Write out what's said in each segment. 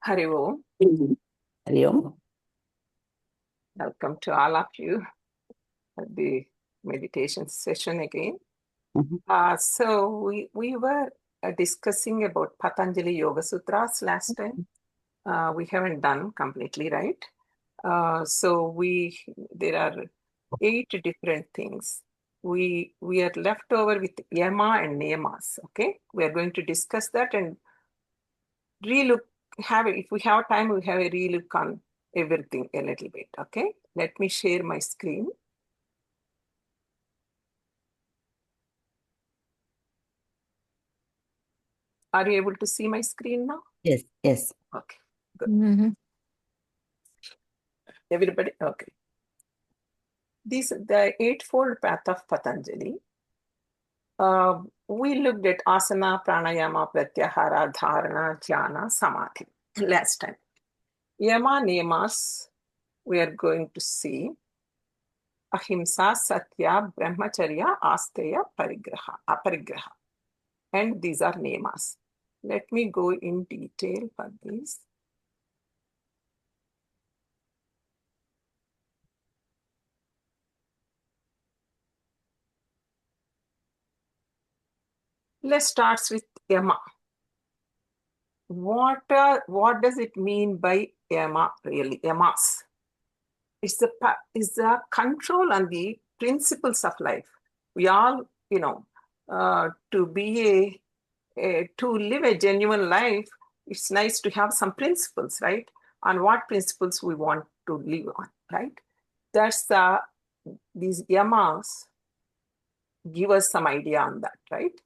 Hari Om. Hari Om. Welcome to all of you at the meditation session again. So we were discussing about Patanjali Yoga Sutras last time. We haven't done completely, right? So there are 8 different things. We are left over with Yama and Niyamas. Okay, we are going to discuss that and relook. If we have time, we have a relook on everything a little bit. Okay, let me share my screen. Are you able to see my screen now? Yes. Okay, good. Everybody, okay. The Eightfold Path of Patanjali. We looked at asana, pranayama, pratyahara, dharana, jhana, samadhi last time. Yama, niyamas, we are going to see ahimsa, satya, brahmacharya, asteya, aparigraha. And these are niyamas. Let me go in detail for these. Let's start with Yama. What does it mean by Yama really? Yamas. It's the control on the principles of life. We all, to live a genuine life, it's nice to have some principles, right? On what principles we want to live on, right? These yamas give us some idea on that, right?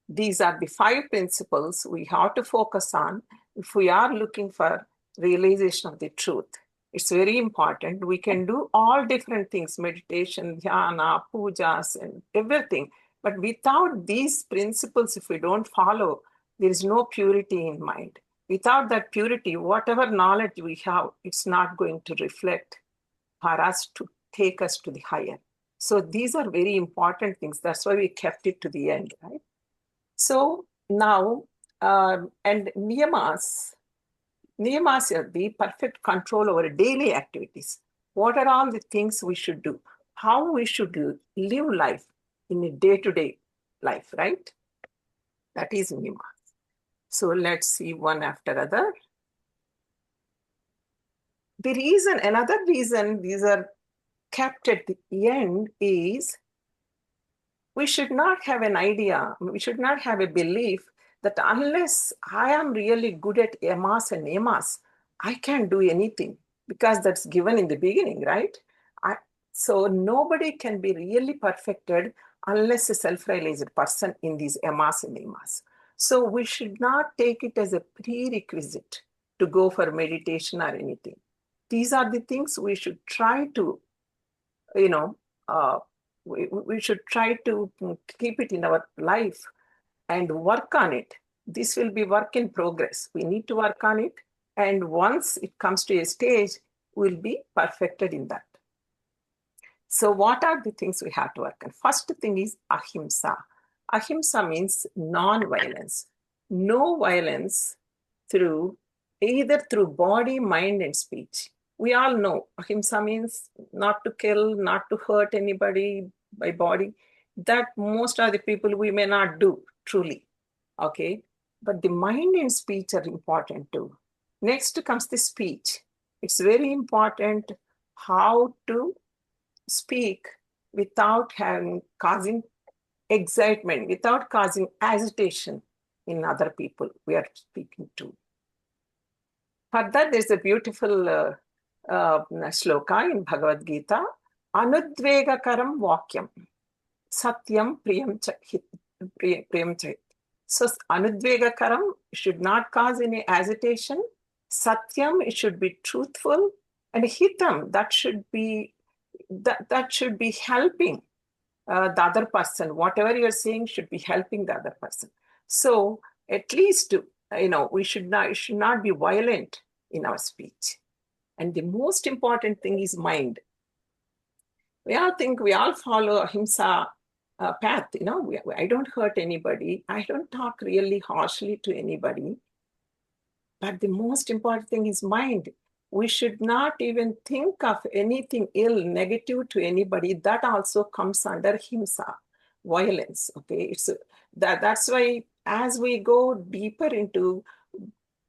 These are the 5 principles we have to focus on if we are looking for realization of the truth. It's very important. We can do all different things, meditation, dhyana, pujas, and everything. But without these principles, if we don't follow, there is no purity in mind. Without that purity, whatever knowledge we have, it's not going to reflect for us to take us to the higher. So these are very important things. That's why we kept it to the end, right? So now, and niyamas are the perfect control over daily activities. What are all the things we should do? How we should live life in a day-to-day life, right? That is niyamas. So let's see one after other. Another reason these are kept at the end is we should not have an idea, we should not have a belief that unless I am really good at yamas and niyamas, I can't do anything, because that's given in the beginning, right? So nobody can be really perfected unless a self-realized person in these yamas and niyamas. So we should not take it as a prerequisite to go for meditation or anything. These are the things we should try to, we should try to keep it in our life and work on it. This will be work in progress. We need to work on it. And once it comes to a stage, we'll be perfected in that. So what are the things we have to work on? First thing is ahimsa. Ahimsa means non-violence. No violence either through body, mind, and speech. We all know ahimsa means not to kill, not to hurt anybody by body. That most of the people we may not do truly. Okay. But the mind and speech are important too. Next comes the speech. It's very important how to speak without causing excitement, without causing agitation in other people we are speaking to. Further, there's a beautiful shloka in Bhagavad Gita, Anudvegakaram Vakyam, Satyam Priyam Chait. So Anudvegakaram should not cause any agitation. Satyam, it should be truthful. And Hitam, that should be helping the other person. Whatever you're saying should be helping the other person. So at least, we should not be violent in our speech. And the most important thing is mind. We all follow ahimsa path. I don't hurt anybody. I don't talk really harshly to anybody. But the most important thing is mind. We should not even think of anything ill, negative to anybody. That also comes under himsa, violence. Okay, that's why as we go deeper into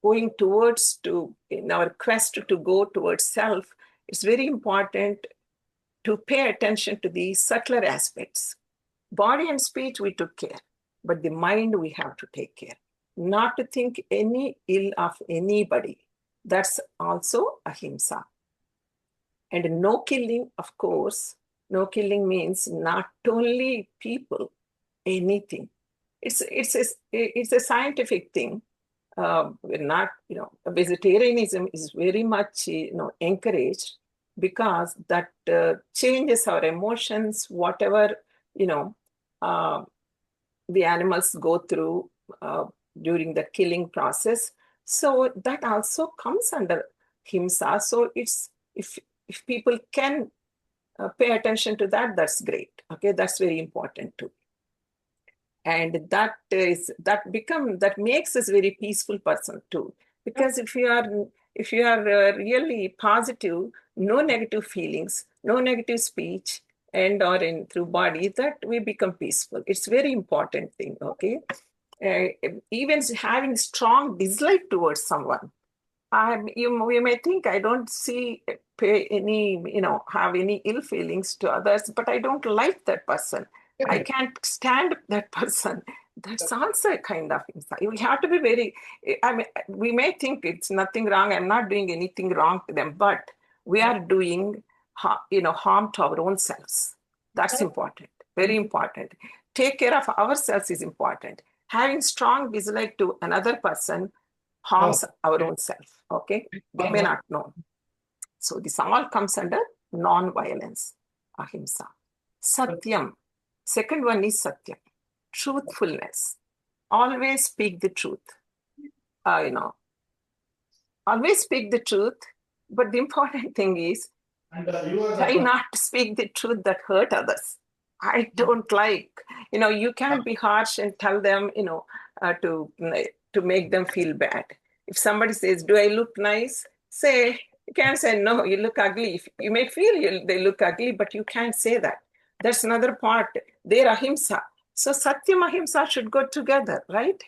going towards to in our quest to go towards self, it's very important to pay attention to the subtler aspects. Body and speech we took care, but the mind we have to take care. Not to think any ill of anybody. That's also ahimsa. And no killing, of course. No killing means not only people, anything. It's a scientific thing. We're not, vegetarianism is very much, encouraged because that changes our emotions, whatever, uh, the animals go through during the killing process. So that also comes under himsa. So it's if people can pay attention to that, that's great. Okay, that's very important too. And that makes us very peaceful person too. Because if you are really positive, no negative feelings, no negative speech, and or in through body, that we become peaceful. It's very important thing. Okay, even having strong dislike towards someone, you may think I don't pay any, have any ill feelings to others, but I don't like that person. I can't stand that person. That's also a kind of insight. We have to be very, we may think it's nothing wrong. I'm not doing anything wrong to them, but we are doing, harm to our own selves. That's important, very important. Take care of ourselves is important. Having strong dislike to another person harms our own self. Okay, they may not know. So this all comes under non-violence, ahimsa. Satyam. Second one is satyam, truthfulness. Always speak the truth. Always speak the truth. But the important thing is, try not to speak the truth that hurt others. I don't like, you can't be harsh and tell them, to make them feel bad. If somebody says, do I look nice? You can't say, no, you look ugly. You may feel they look ugly, but you can't say that. That's another part. They're ahimsa. So satyam ahimsa should go together, right?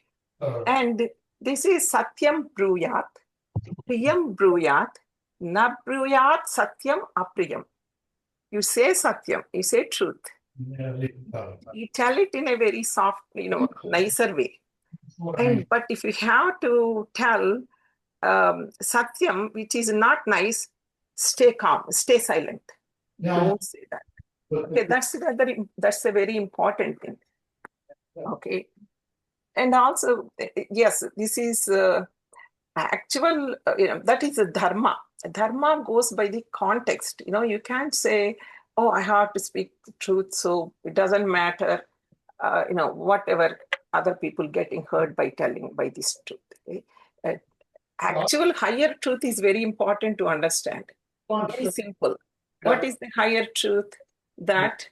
And this is satyam bruyat, priyam bruyat, na bruyat satyam apriyam. You say satyam, you say truth. You tell it in a very soft, nicer way. But if you have to tell satyam, which is not nice, stay calm, stay silent. Don't say that. Okay, that's a very important thing. Okay. And also, yes, this is actual, that is a dharma. Dharma goes by the context. You can't say, oh, I have to speak the truth, so it doesn't matter, whatever other people getting hurt by this truth. Okay? Actual higher truth is very important to understand. Very simple. What is the higher truth? That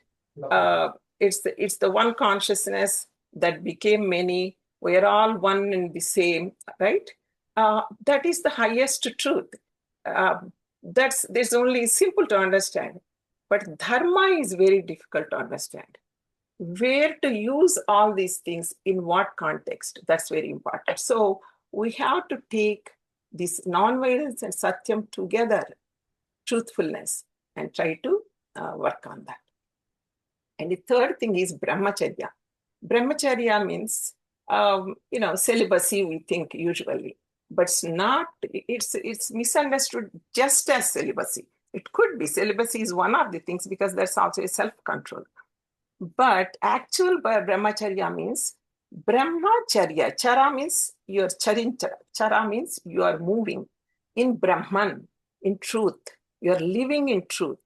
it's the one consciousness that became many. We are all one and the same, right? That is the highest truth. That's only simple to understand. But dharma is very difficult to understand. Where to use all these things in what context? That's very important. So we have to take this non-violence and satyam together, truthfulness, and try to work on that. And the third thing is brahmacharya. Brahmacharya means, celibacy, we think usually, but it's not, it's misunderstood just as celibacy. It could be. Celibacy is one of the things because there's also a self-control. But actual brahmacharya means brahmacharya. Chara means you're charinchara. Chara means you are moving in Brahman, in truth. You're living in truth,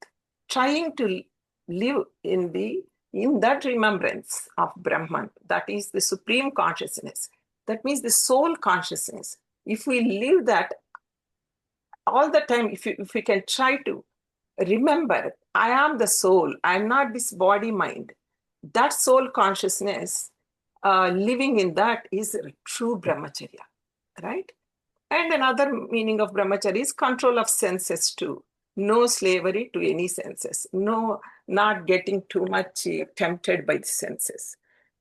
trying to live in that remembrance of Brahman. That is the supreme consciousness. That means the soul consciousness. If we live that all the time, if we can try to remember, I am the soul, I'm not this body mind. That soul consciousness, living in that is true brahmacharya, right? And another meaning of brahmacharya is control of senses too. No slavery to any senses. No, not getting too much tempted by the senses.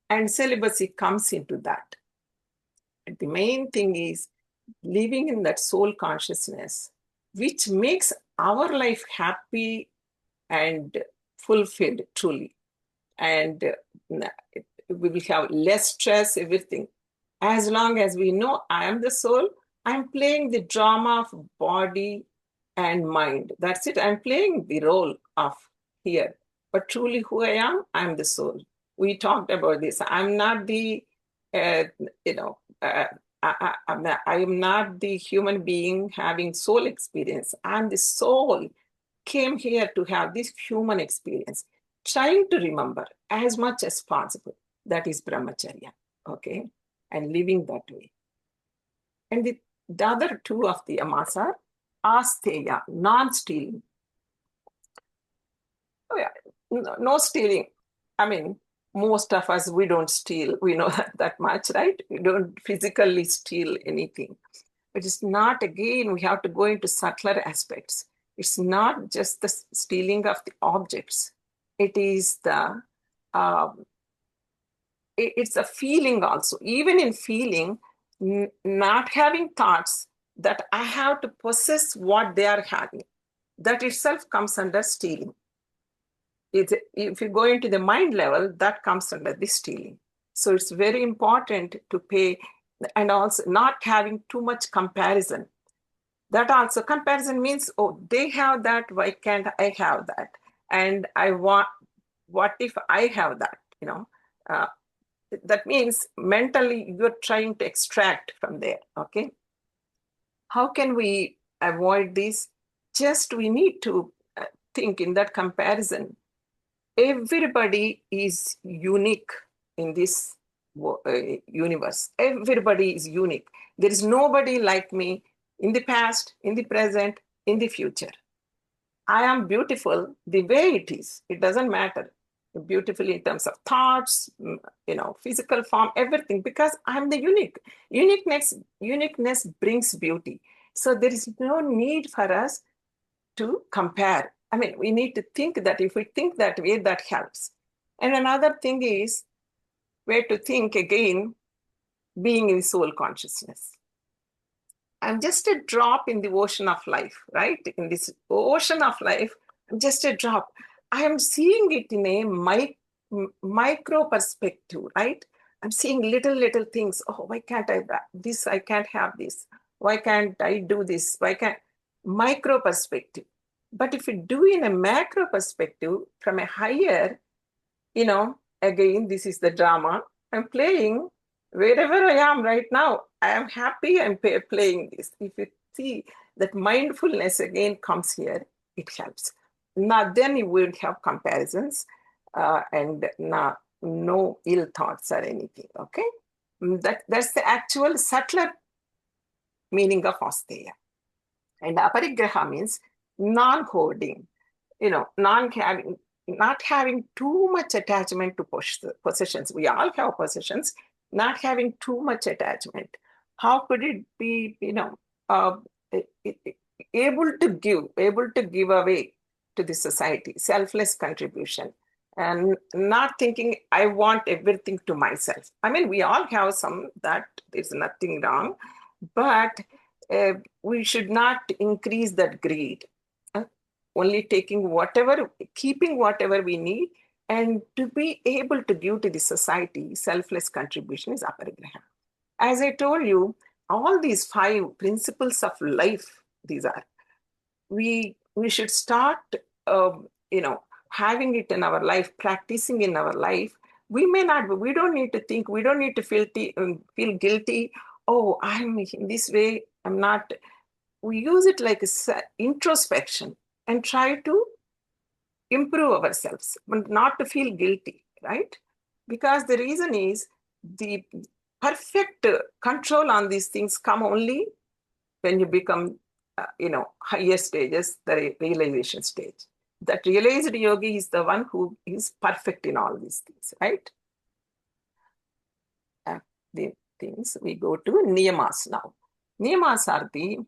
And celibacy comes into that. And the main thing is living in that soul consciousness, which makes our life happy and fulfilled truly. And we will have less stress, everything. As long as we know I am the soul, I'm playing the drama of body and mind. That's it. I'm playing the role of here. But truly, who I am the soul. We talked about this. I'm not the, uh, you know, I am not the human being having soul experience. I'm the soul came here to have this human experience, trying to remember as much as possible. That is brahmacharya, okay? And living that way. And the other two of the yamas are asteya, non-stealing. Oh, yeah. No stealing. I mean, most of us, we don't steal. We know that much, right? We don't physically steal anything. But it's not, again, we have to go into subtler aspects. It's not just the stealing of the objects. It is the, it's a feeling also. Even in feeling, not having thoughts that I have to possess what they are having. That itself comes under stealing. If you go into the mind level, that comes under the stealing. So it's very important to pay, and also not having too much comparison. That also, comparison means, oh, they have that, why can't I have that? And I want, what if I have that? That means mentally you're trying to extract from there, okay? How can we avoid this? Just we need to think in that comparison. Everybody is unique in this universe. Everybody is unique. There is nobody like me in the past, in the present, in the future. I am beautiful the way it is. It doesn't matter. Beautiful in terms of thoughts, physical form, everything, because I'm the unique. Uniqueness brings beauty. So there is no need for us to compare. I mean, we need to think that if we think that way, that helps. And another thing is where to think again, being in soul consciousness. I'm just a drop in the ocean of life, right? In this ocean of life, I'm just a drop. I am seeing it in a micro perspective, right? I'm seeing little things. Oh, why can't I this? I can't have this. Why can't I do this? Why can't micro perspective? But if you do in a macro perspective from a higher, again, this is the drama. I'm playing wherever I am right now. I am happy I'm playing this. If you see that mindfulness again comes here, it helps. Now, then you won't have comparisons and no ill thoughts or anything, okay? That's the actual subtler meaning of asteya. And aparigraha means non-hoarding, not having too much attachment to possessions. We all have possessions, not having too much attachment. How could it be, able to give away to the society, selfless contribution, and not thinking I want everything to myself. I mean, we all have some, that there's nothing wrong, but we should not increase that greed. Only taking whatever, keeping whatever we need, and to be able to give to the society, selfless contribution is aparigraha. As I told you, all these 5 principles of life, these are, we should start, having it in our life, practicing in our life. We don't need to think, we don't need to feel guilty. Oh, I'm in this way, I'm not. We use it like introspection and try to improve ourselves, but not to feel guilty, right? Because the reason is the perfect control on these things come only when you become, higher stages, the realization stage. That realized yogi is the one who is perfect in all these things, right? The things, we go to niyamas now. Niyamas are the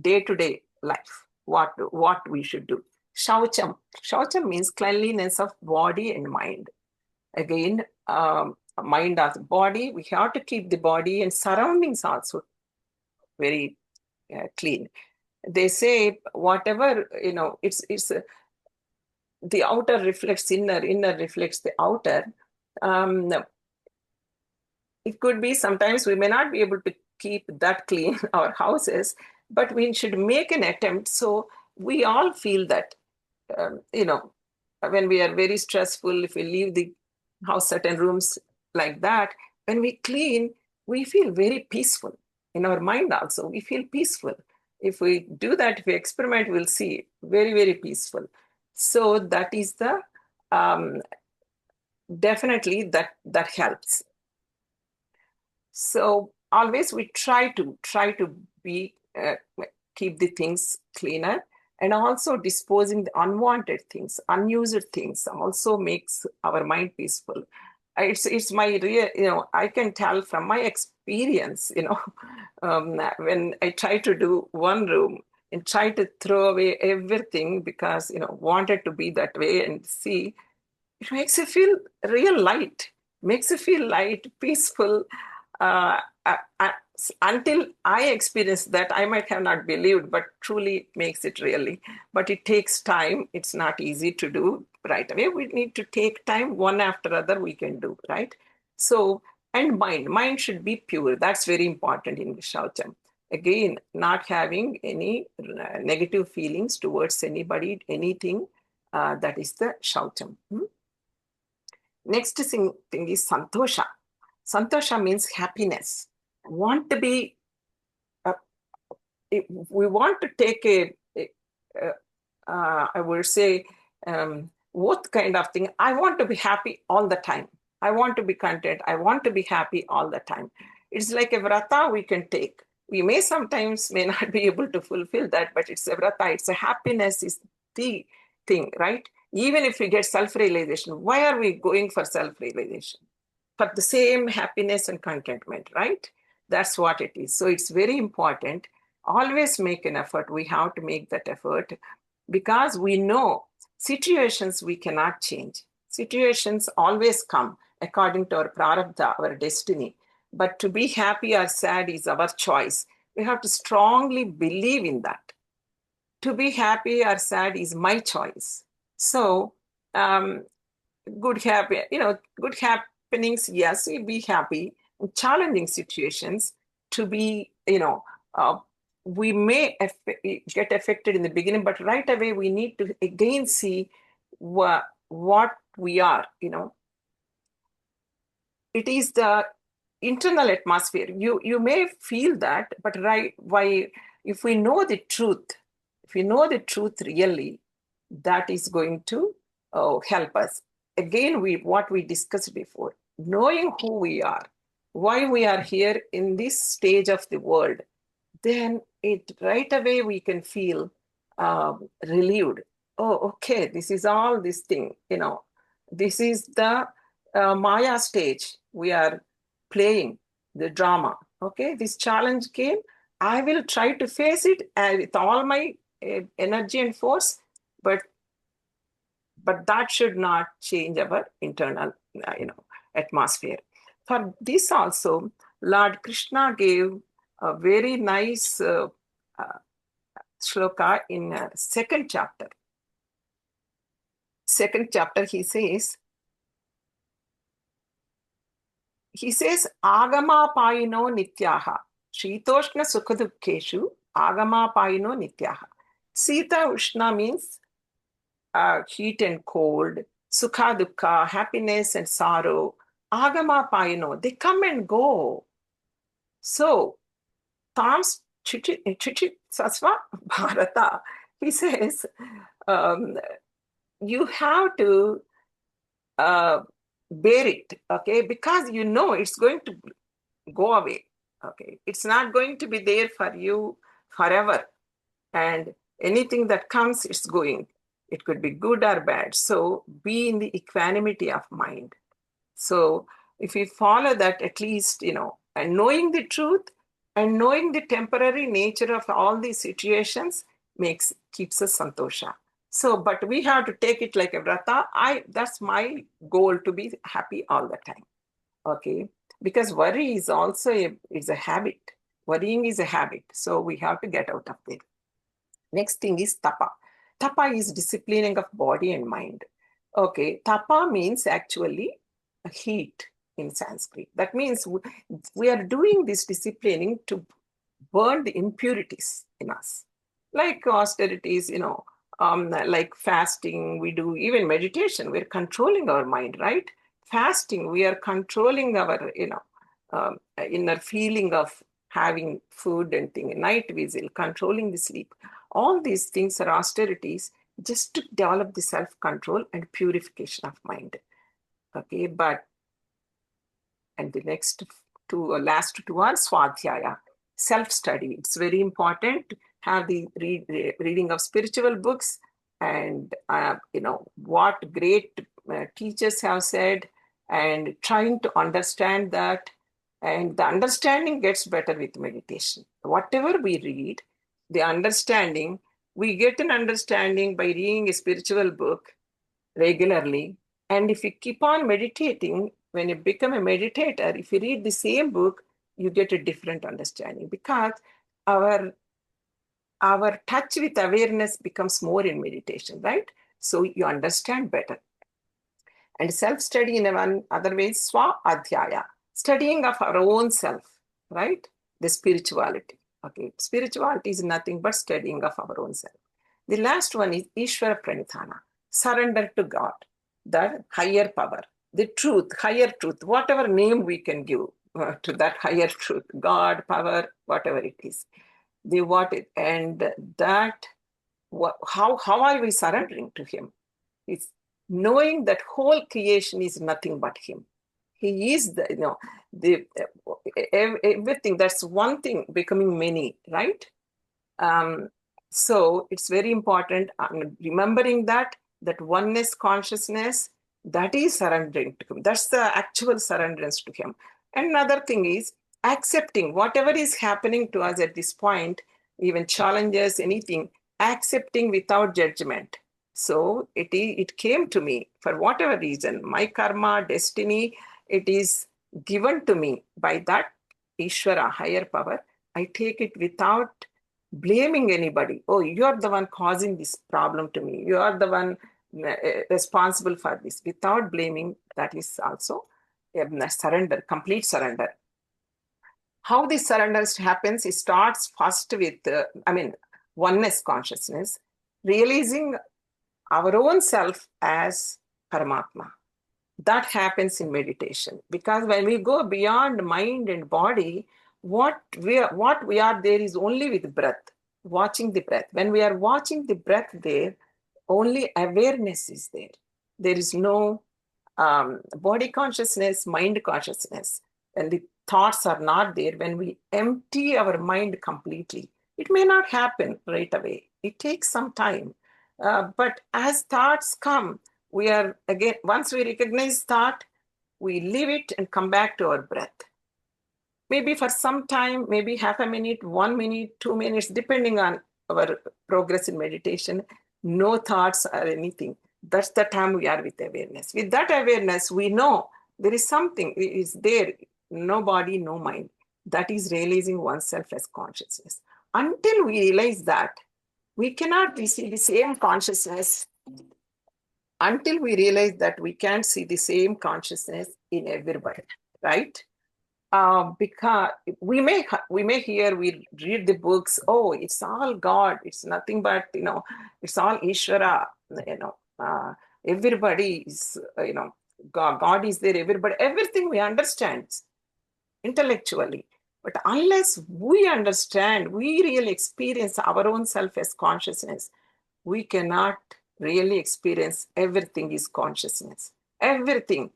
day-to-day life, what we should do. Shaucham. Shaucham means cleanliness of body and mind. Again, mind as body, we have to keep the body and surroundings also very clean. They say whatever, it's the outer reflects inner, inner reflects the outer. It could be sometimes we may not be able to keep that clean our houses, but we should make an attempt. So we all feel that, when we are very stressful, if we leave the house, certain rooms like that, when we clean, we feel very peaceful. In our mind also, we feel peaceful. If we do that, if we experiment, we'll see very, very peaceful. So that is the definitely that helps. So always we try to be keep the things cleaner, and also disposing the unwanted things, unused things also makes our mind peaceful. It's my real, I can tell from my experience, when I try to do one room and try to throw away everything because, wanted to be that way and see, it makes you feel real light, makes you feel light, peaceful. Uh, until I experienced that, I might have not believed, but truly makes it really. But it takes time. It's not easy to do right away. We need to take time, one after other we can do, right? So, and mind should be pure. That's very important in Shaucham. Again, not having any negative feelings towards anybody, anything. That is the Shaucham. Next thing is Santosha. Santosha means happiness. Want to be, we want to take I would say, what kind of thing? I want to be happy all the time. I want to be content. I want to be happy all the time. It's like a vrata we can take. We may sometimes may not be able to fulfill that, but it's a vrata. It's a happiness is the thing, right? Even if we get self-realization, why are we going for self-realization? For the same happiness and contentment, right? That's what it is. So it's very important. Always make an effort. We have to make that effort because we know situations we cannot change. Situations always come according to our prarabdha, our destiny. But to be happy or sad is our choice. We have to strongly believe in that. To be happy or sad is my choice. So, good happenings, yes, we be happy. In challenging situations, to be, we may get affected in the beginning, but right away we need to again see what we are. It is the internal atmosphere. You may feel that, but why? If we know the truth, really, that is going to help us. Again, what we discussed before, knowing who we are, why we are here in this stage of the world, then it right away we can feel relieved. Oh, okay, this is all this thing, this is the Maya stage. We are playing the drama. Okay, this challenge came. I will try to face it with all my energy and force, but that should not change our internal, atmosphere. For this also, Lord Krishna gave a very nice shloka in second chapter. Second chapter, he says, Agama-payino nityaha, Shitoshna sukhadukeshu, Agama-payino nityaha. Sita Ushna means heat and cold, Sukha Dukkha, happiness and sorrow, Agama Payino, they come and go. So, Tams Chichi Sasva Bharata, he says, you have to bear it, okay, because it's going to go away, okay. It's not going to be there for you forever, and anything that comes, it's going. It could be good or bad. So be in the equanimity of mind. So if we follow that, at least, and knowing the truth, And knowing the temporary nature of all these situations keeps us santosha. So, but we have to take it like a vrata. That's my goal, to be happy all the time. Okay, because worry is also is a habit. Worrying is a habit, so we have to get out of it. Next thing is tapa. Tapa is disciplining of body and mind. Okay, tapa means actually a heat in Sanskrit. That means we are doing this disciplining to burn the impurities in us, like austerities, like fasting. We do even meditation. We're controlling our mind, right? Fasting, we are controlling our, inner feeling of having food and thing. Night vigil, controlling the sleep. All these things are austerities just to develop the self-control and purification of mind. Okay, and the last two are swadhyaya, self-study. It's very important to have the reading of spiritual books, and what great teachers have said, and trying to understand that. And the understanding gets better with meditation. Whatever we read, the understanding, we get an understanding by reading a spiritual book regularly. And if you keep on meditating, when you become a meditator, if you read the same book, you get a different understanding, because our touch with awareness becomes more in meditation, right? So you understand better. And self-study in one other way is swa adhyaya, studying of our own self, right? The spirituality. Okay, spirituality is nothing but studying of our own self. The last one is Ishvara Pranithana, surrender to God, the higher power, the truth, higher truth, whatever name we can give to that higher truth, God, power, whatever it is. And that, how are we surrendering to Him? It's knowing that whole creation is nothing but Him. He is everything. That's one thing becoming many, right? So it's very important remembering that oneness consciousness, that is surrendering to Him. That's the actual surrenderance to Him. And another thing is accepting whatever is happening to us at this point, even challenges, anything, accepting without judgment. So it came to me for whatever reason, my karma, destiny, it is given to me by that Ishvara, higher power. I take it without blaming anybody. Oh, you're the one causing this problem to me. You are the one responsible for this. Without blaming, that is also surrender, complete surrender. How this surrender happens, it starts first with, oneness consciousness, realizing our own self as Paramatma. That happens in meditation, because when we go beyond mind and body, what we are there is only with breath, watching the breath. When we are watching the breath there, only awareness is there. There is no body consciousness, mind consciousness. And the thoughts are not there. When we empty our mind completely, it may not happen right away. It takes some time. But as thoughts come, we are again, once we recognize thought, we leave it and come back to our breath. Maybe for some time, maybe half a minute, 1 minute, 2 minutes, depending on our progress in meditation, no thoughts or anything. That's the time we are with awareness. With that awareness, we know there is something is there, no body, no mind. That is realizing oneself as consciousness. Until we realize that, we cannot receive the same consciousness. Until we realize that we can't see the same consciousness in everybody, right? Because we may hear, we read the books, oh, it's all God, it's nothing but, it's all Ishvara, everybody is, God is there, everybody, everything we understand intellectually. But unless we understand, we really experience our own self as consciousness, we cannot really experience everything is consciousness. Everything,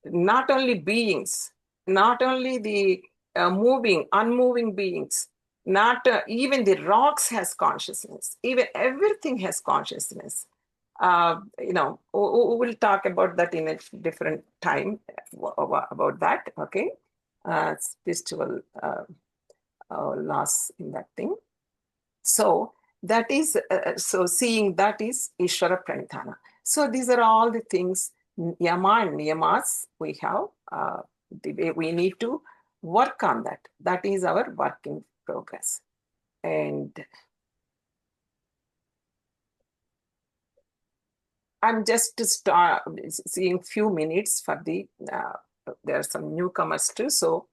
not only beings, not only the moving, unmoving beings, not even the rocks has consciousness. Even everything has consciousness. We'll talk about that in a different time about that. Okay, spiritual loss in that thing. So that is, so seeing that is Ishvara Pranidhana. So these are all the things, Yama and Niyamas we have, the way we need to work on that. That is our work in progress. And I'm just seeing few minutes for the, there are some newcomers too. So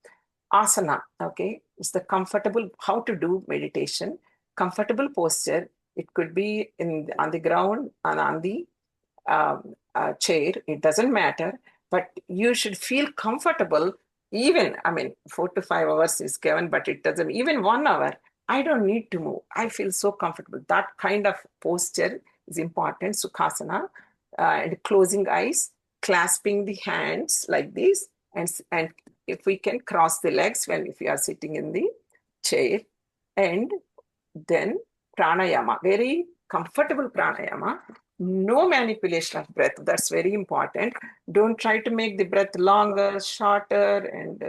asana, okay, it's the comfortable, how to do meditation, comfortable posture. It could be on the ground and on the chair, it doesn't matter, but you should feel comfortable. Even, I mean, 4 to 5 hours is given, but it doesn't, even 1 hour, I don't need to move. I feel so comfortable. That kind of posture is important. Sukhasana, and closing eyes, clasping the hands like this, and if we can cross the legs when if you are sitting in the chair, and then pranayama, very comfortable pranayama, no manipulation of breath. That's very important. Don't try to make the breath longer, shorter, and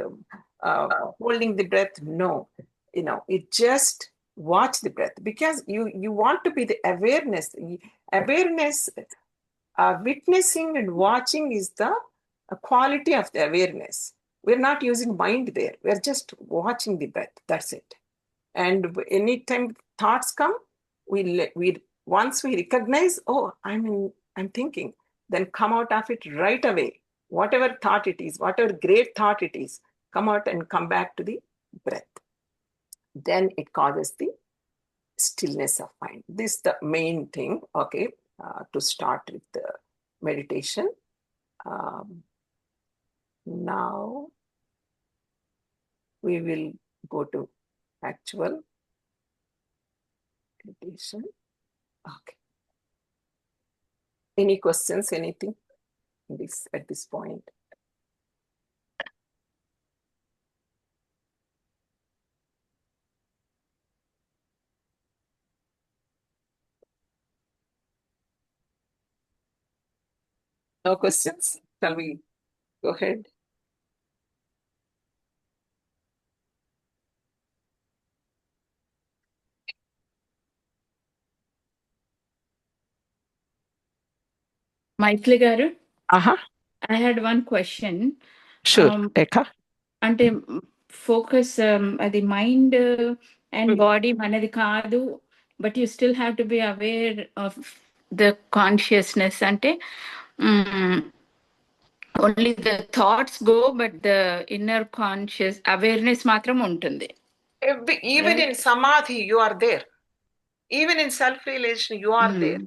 holding the breath. No, it just watch the breath, because you want to be the awareness. Awareness, witnessing and watching is the quality of the awareness. We're not using mind there. We're just watching the breath. That's it. And anytime thoughts come, we once we recognize, oh, I'm thinking, then come out of it right away. Whatever thought it is, whatever great thought it is, come out and come back to the breath. Then it causes the stillness of mind. This is the main thing, okay, to start with the meditation. Now we will go to actual meditation. Okay. Any questions, anything at this point? No questions? Shall we go ahead? Maitli garu, Uh-huh. I had one question. Sure, Rekha. అంటే focus అది mind and body మనది కాదు, but you still have to be aware of the consciousness. అంటే only the thoughts go, but the inner conscious awareness మాత్రం ఉంటుంది. Even in samadhi, you are there. Even in self-realization, you are there.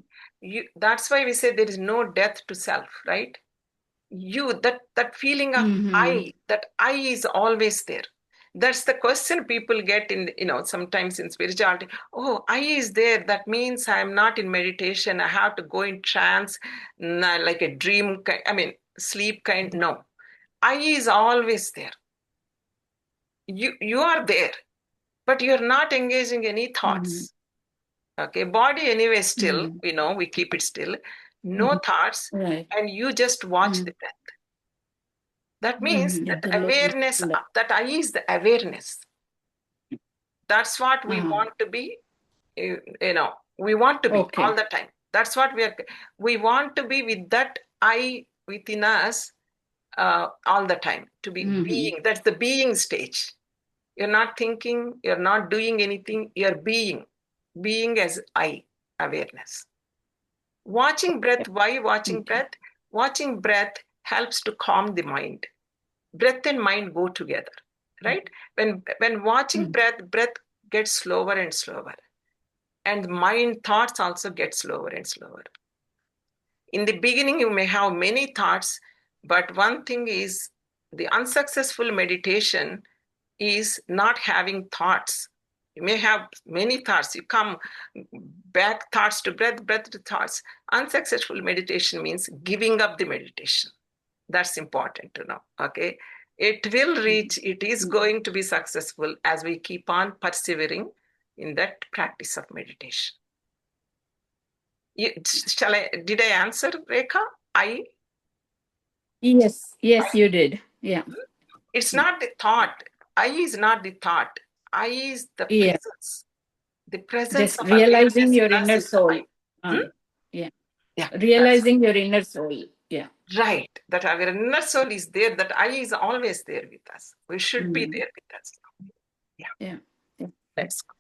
That's why we say there is no death to self, right? That feeling of that I is always there. That's the question people get in, sometimes in spirituality. Oh, I is there. That means I'm not in meditation. I have to go in trance, like a dream, sleep kind. No, I is always there. You are there, but you're not engaging any thoughts. Okay, body anyway still, we keep it still, no thoughts, Right. and you just watch the breath. That means that awareness, that I is the awareness. That's what we want to be, we want to be all the time. That's what we want to be with that I within us all the time, to be being. That's the being stage. You're not thinking, you're not doing anything, you're being as I, awareness. Watching breath. Why watching breath? Watching breath helps to calm the mind. Breath and mind go together, right? When watching breath gets slower and slower, and mind thoughts also get slower and slower. In the beginning, you may have many thoughts, but one thing is, the unsuccessful meditation is not having thoughts. You may have many thoughts. You come back, thoughts to breath, breath to thoughts. Unsuccessful meditation means giving up the meditation. That's important to know, okay? It will reach, it is going to be successful as we keep on persevering in that practice of meditation. Did I answer, Rekha? Yes, you did. Yeah. It's not the thought. I is not the thought. I is the Yeah. presence. The presence Just of realizing your awareness inner is soul. I. Yeah. Yeah. Realizing your inner soul. Yeah. Right. That our inner soul is there. That I is always there with us. We should be there with us. Yeah. Let's go.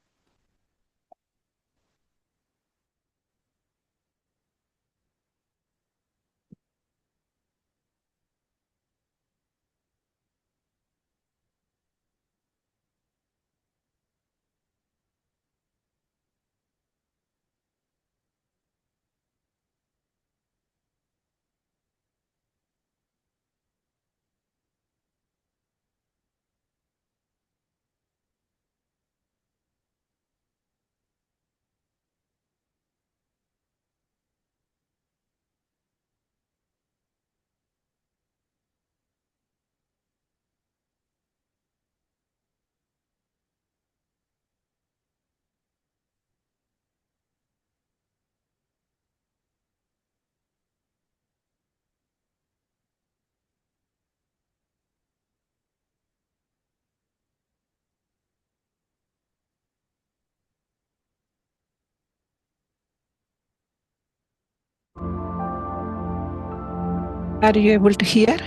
Are you able to hear?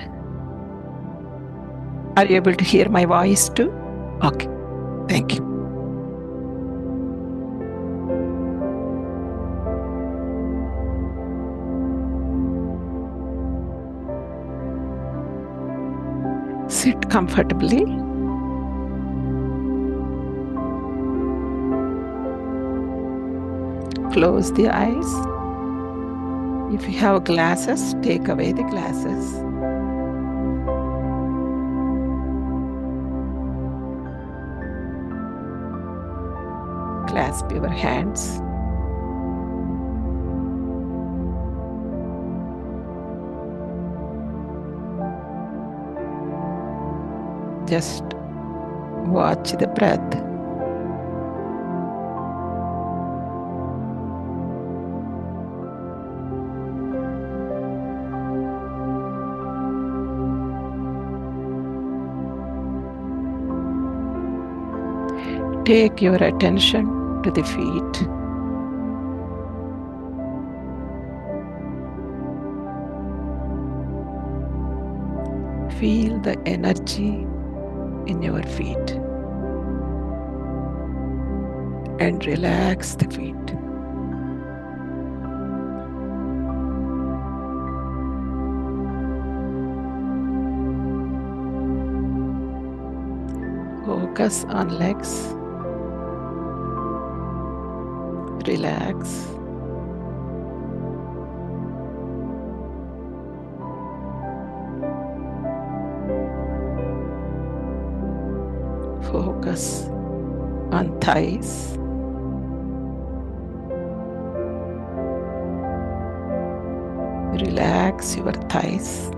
Are you able to hear my voice too? Okay. Thank you. Sit comfortably. Close the eyes. If you have glasses, take away the glasses. Clasp your hands. Just watch the breath. Take your attention to the feet. Feel the energy in your feet and relax the feet. Focus on legs. Relax. Focus on thighs. Relax your thighs.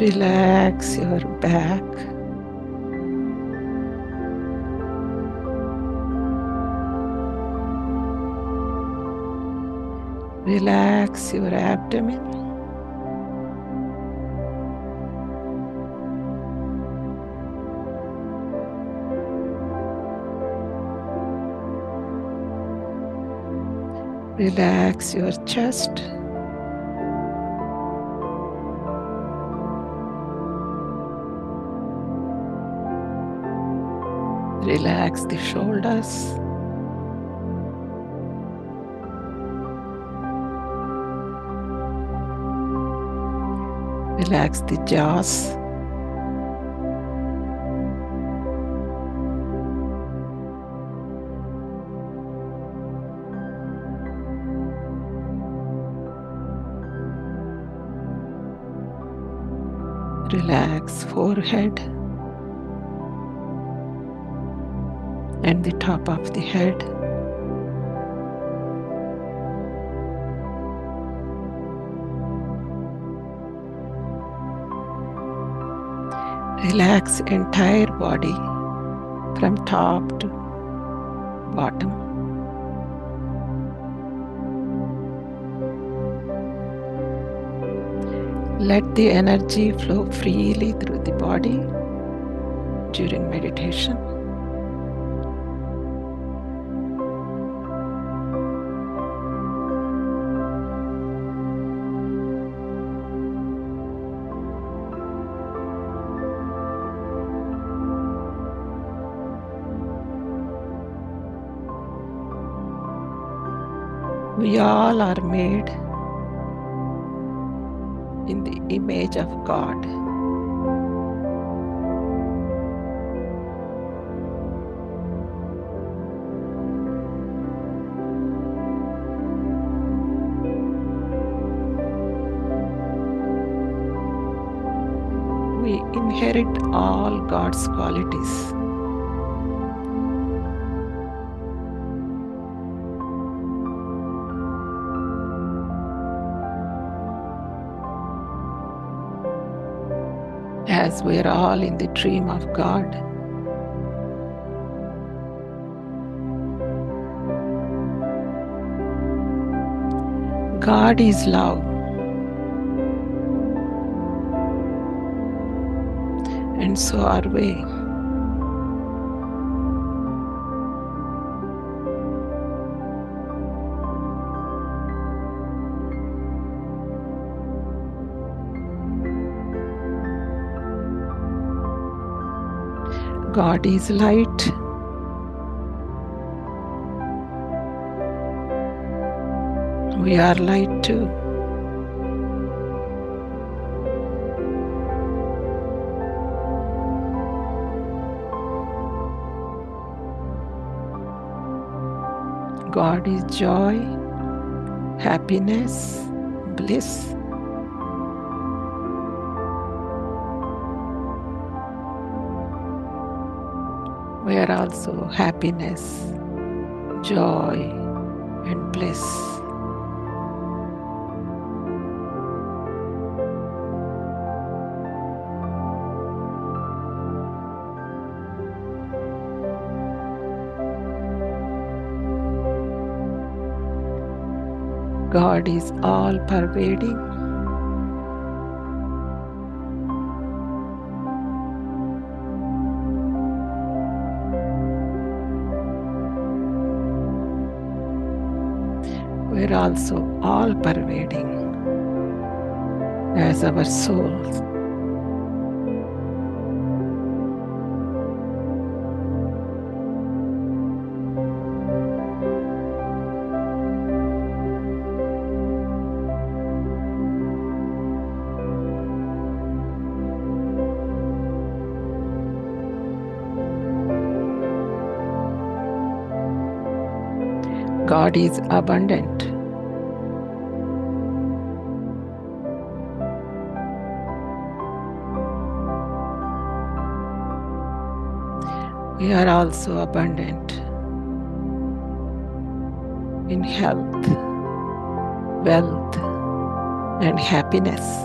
Relax your back. Relax your abdomen. Relax your chest. Relax the shoulders. Relax the jaws. Relax forehead and the top of the head. Relax entire body from top to bottom. Let the energy flow freely through the body during meditation. We all are made in the image of God. We inherit all God's qualities. As we are all in the dream of God. God is love, and so are we. God is light. We are light too. God is joy, happiness, bliss. We are also happiness, joy, and bliss. God is all pervading. We are also all pervading as our souls. God is abundant. We are also abundant in health, wealth, and happiness.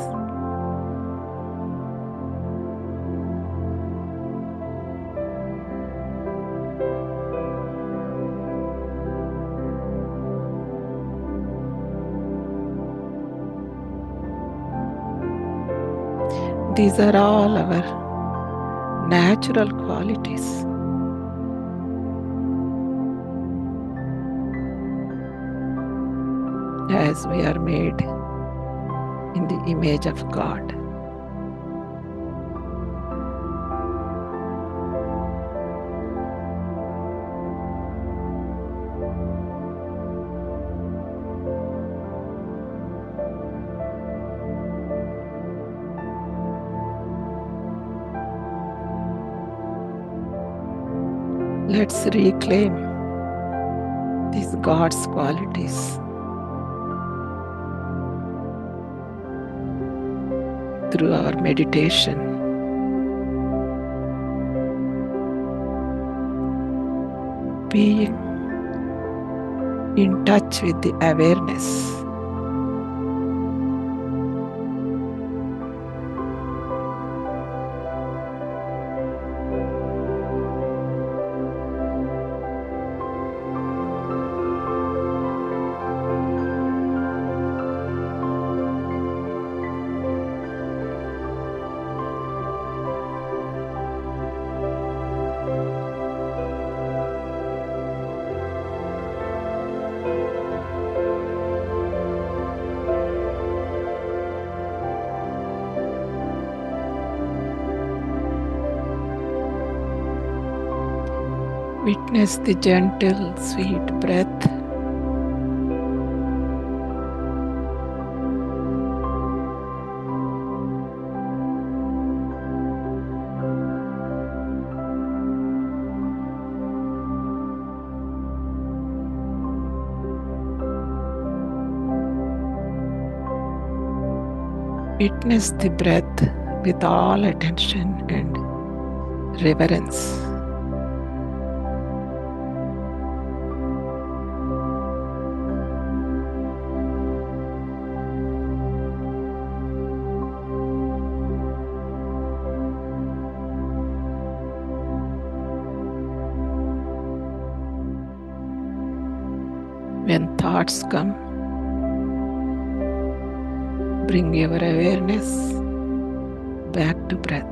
These are all our natural qualities. As we are made in the image of God. Let's reclaim these God's qualities through our meditation. Being in touch with the awareness. Witness the gentle, sweet breath. Witness the breath with all attention and reverence. When thoughts come, bring your awareness back to breath.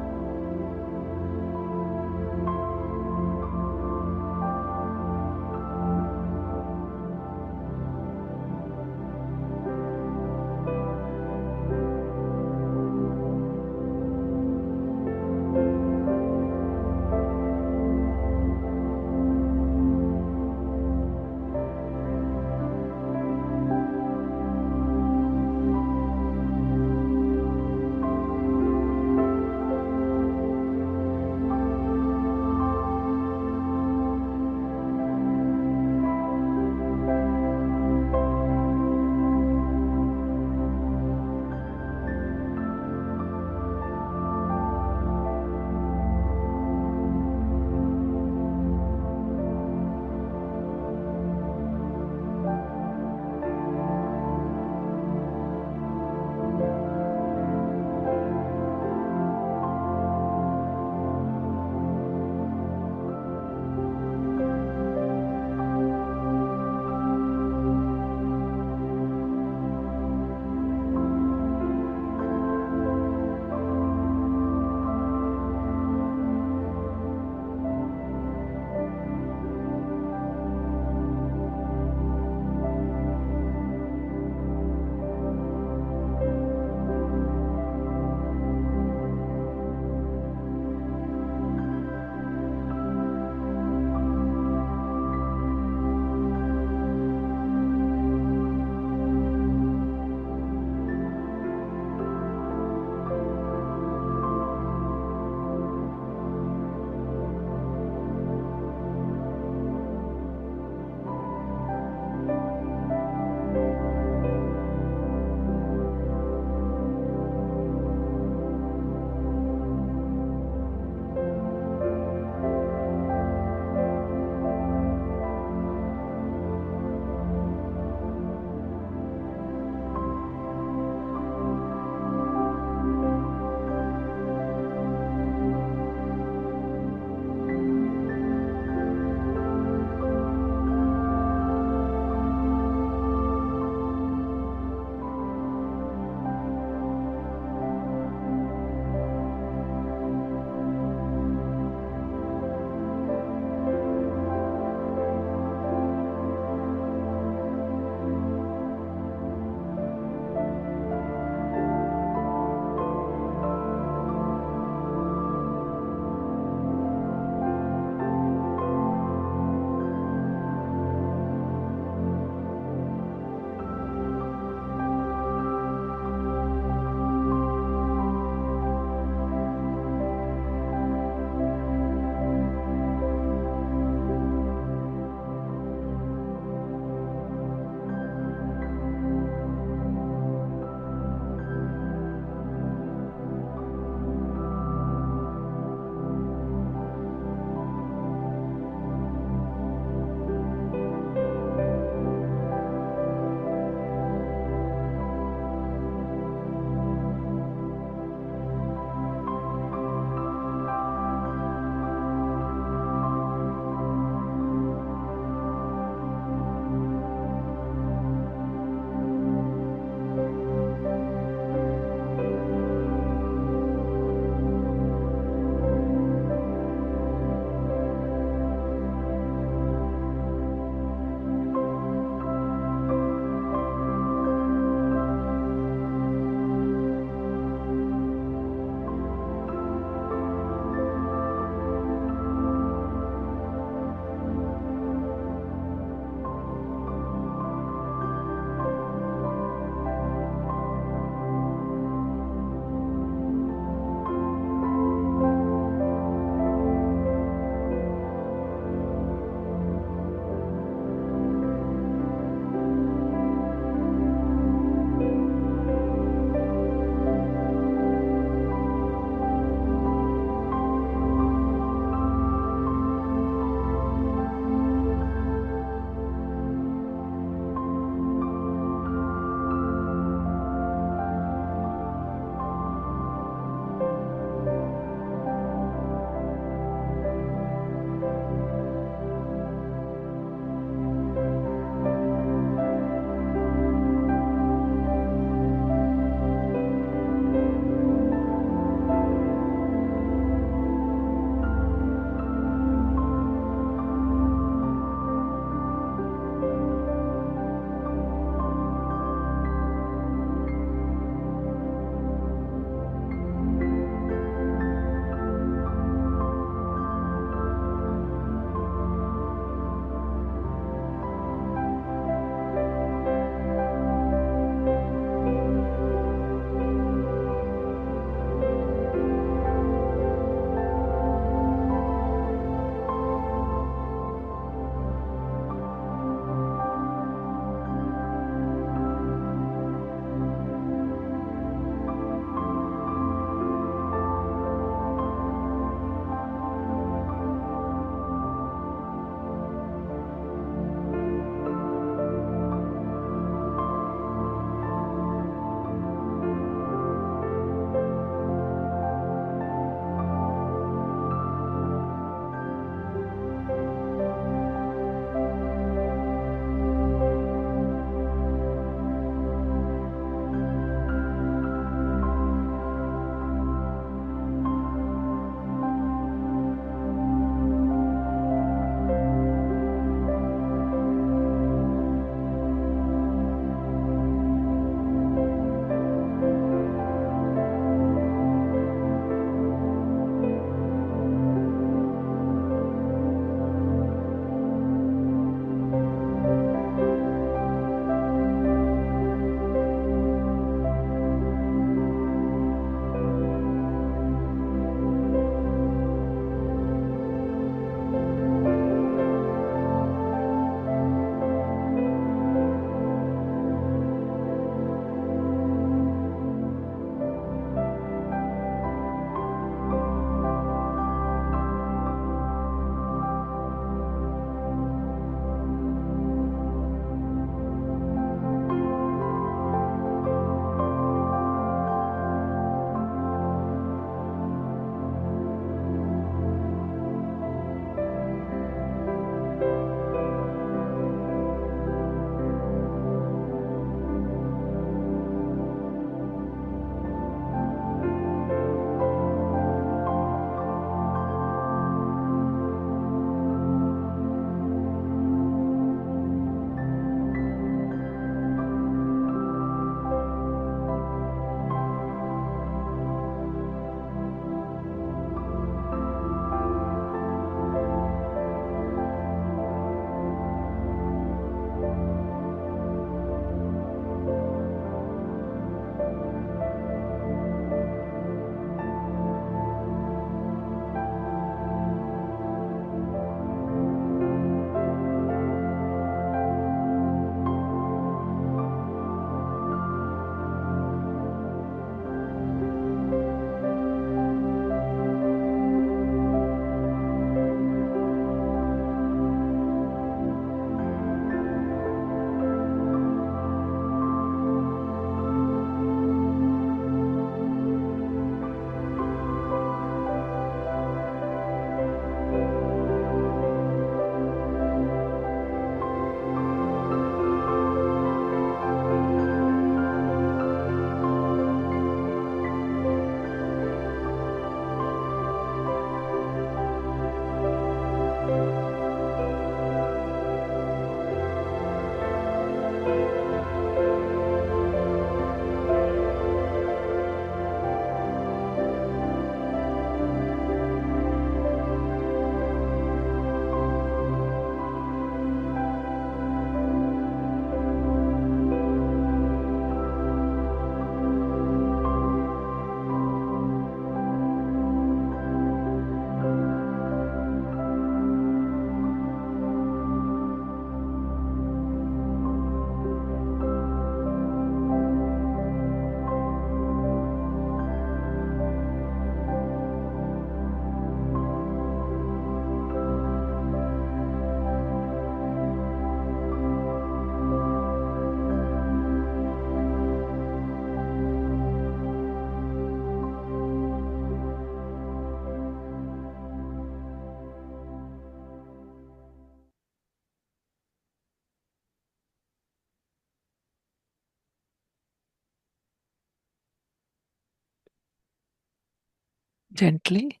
Gently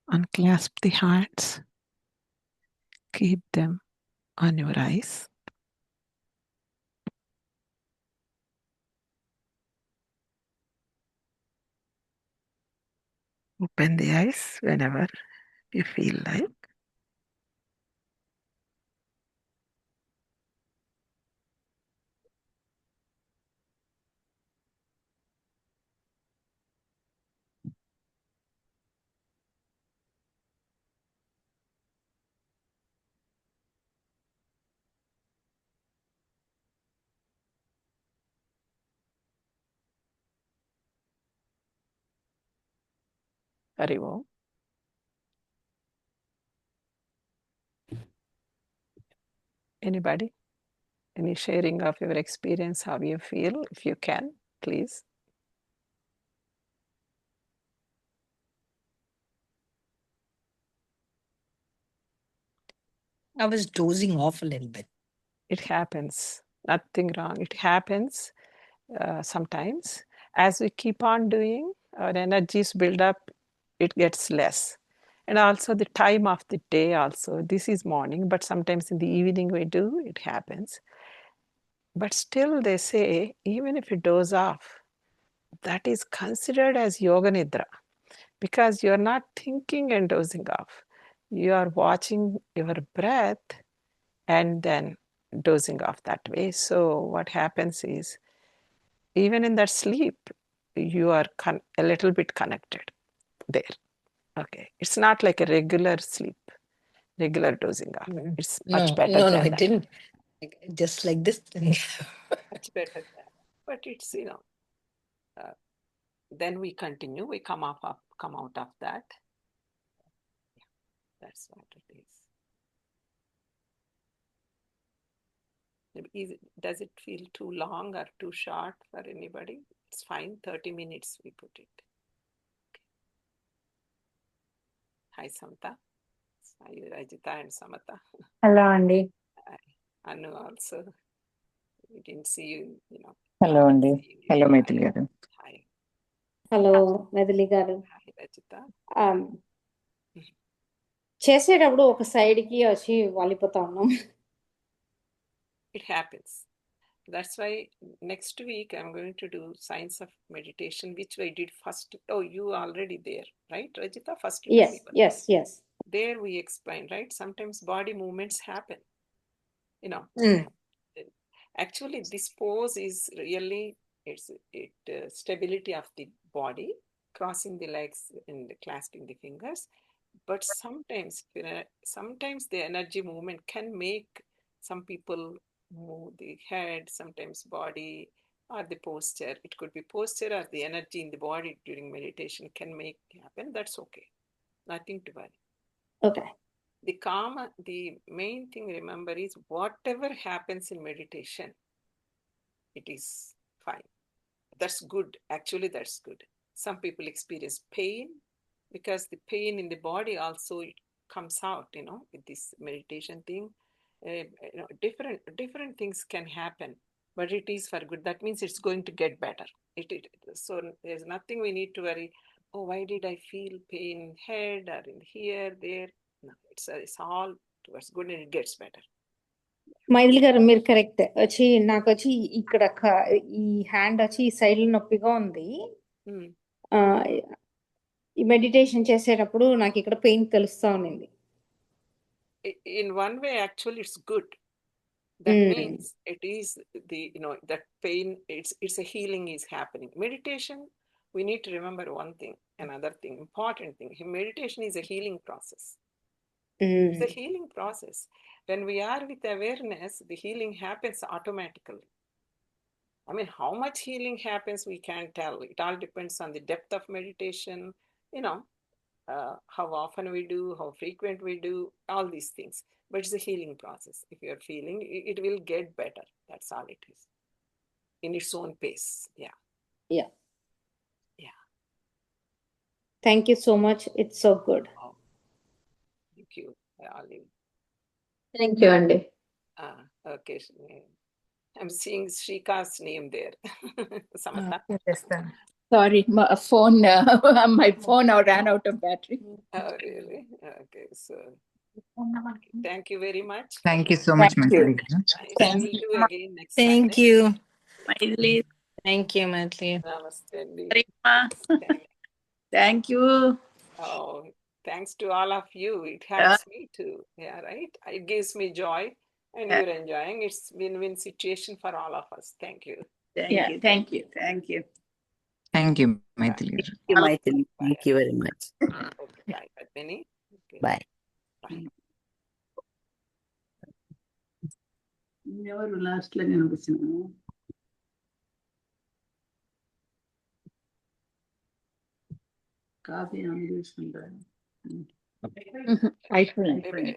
unclasp the hands. Keep them on your eyes. Open the eyes whenever you feel like. Hari Om. Anybody? Any sharing of your experience, how you feel, if you can, please. I was dozing off a little bit. It happens. Nothing wrong. It happens sometimes. As we keep on doing, our energies build up, it gets less. And also the time of the day also. This is morning, but sometimes in the evening we do, it happens. But still they say, even if you doze off, that is considered as yoga nidra because you're not thinking and dozing off. You are watching your breath and then dozing off that way. So what happens is, even in that sleep, you are a little bit connected there. Okay. It's not like a regular sleep, regular dozing off. It's much better No, than it that. didn't. Just like this. Much better than that. But it's, then we continue, we come out of that. Yeah, that's what it is. Does it feel too long or too short for anybody? It's fine, 30 minutes we put it. Hi, Samta. Hi, Rajita and Samata. Hello, Andy. Anu also. We didn't see you, Hello, haven't Andy. seen you. Hello, Maithili garu. Hi. Hello Maithili garu Hi, Rajita. చేసేటప్పుడు ఒక సైడ్కి వచ్చి వాలిపోతా ఉన్నాం. It happens. That's why next week I'm going to do Science of Meditation, which I did first. Oh, you already there, right, Rajita? First time Yes, we were yes, yes. there. We explain, right? Sometimes body movements happen. Actually, this pose is really stability of the body, crossing the legs and clasping the fingers. But sometimes the energy movement can make some people move the head, sometimes body, or the posture. It could be posture or the energy in the body during meditation can make it happen. That's okay. Nothing to worry. Okay. The main thing, remember, is whatever happens in meditation, it is fine. That's good. Actually, that's good. Some people experience pain because the pain in the body also it comes out, with this meditation thing. Different things can happen, but it is for good. That means it's going to get better. So there's nothing we need to worry. Oh, why did I feel pain in head or in here, there? No, it's all towards good and it gets better. Maithili గారు మీరు correct. నాకు ఇక్కడ ఈ hand ఈ side నొప్పిగా ఉంది. ఈ meditation చేసేటప్పుడు నాకు ఇక్కడ పెయిన్ తెలుస్తా ఉంది. In one way, actually, it's good. That means it is that pain, it's a healing is happening. Meditation, we need to remember one thing, another thing, important thing. Meditation is a healing process. It's a healing process. When we are with awareness, the healing happens automatically. I mean, how much healing happens, we can't tell. It all depends on the depth of meditation, how often we do, how frequent we do, all these things. But it's a healing process. If you're feeling, it will get better. That's all it is. In its own pace. Yeah. Yeah. Thank you so much. It's so good. Oh. Thank you. Thank you, Andy. Okay. I'm seeing Shrika's name there. Samata. Sorry, my phone, my phone ran out of battery. Oh, really? Okay, so thank you very much. Thank you so much, Thank you. Maithili. Nice. And we'll do again next Thank Sunday. you. Maithili, Thank you, Maithili. Namaste. Andy. Parima, Thank- thank you. Oh, thanks to all of you. It helps me to, yeah, right? It gives me joy and Yeah. you're enjoying. It's win-win situation for all of us. Thank you. Yeah, thank you. Thank you. Thank you, Maithili. Thank you, Maithili. Thank you very much. Okay, bye, Padmini. Okay, Bye. bye. ఎవరు last లో కనిపిస్తున్నాను coffee on చేసుకుంటారు అయిపోయింది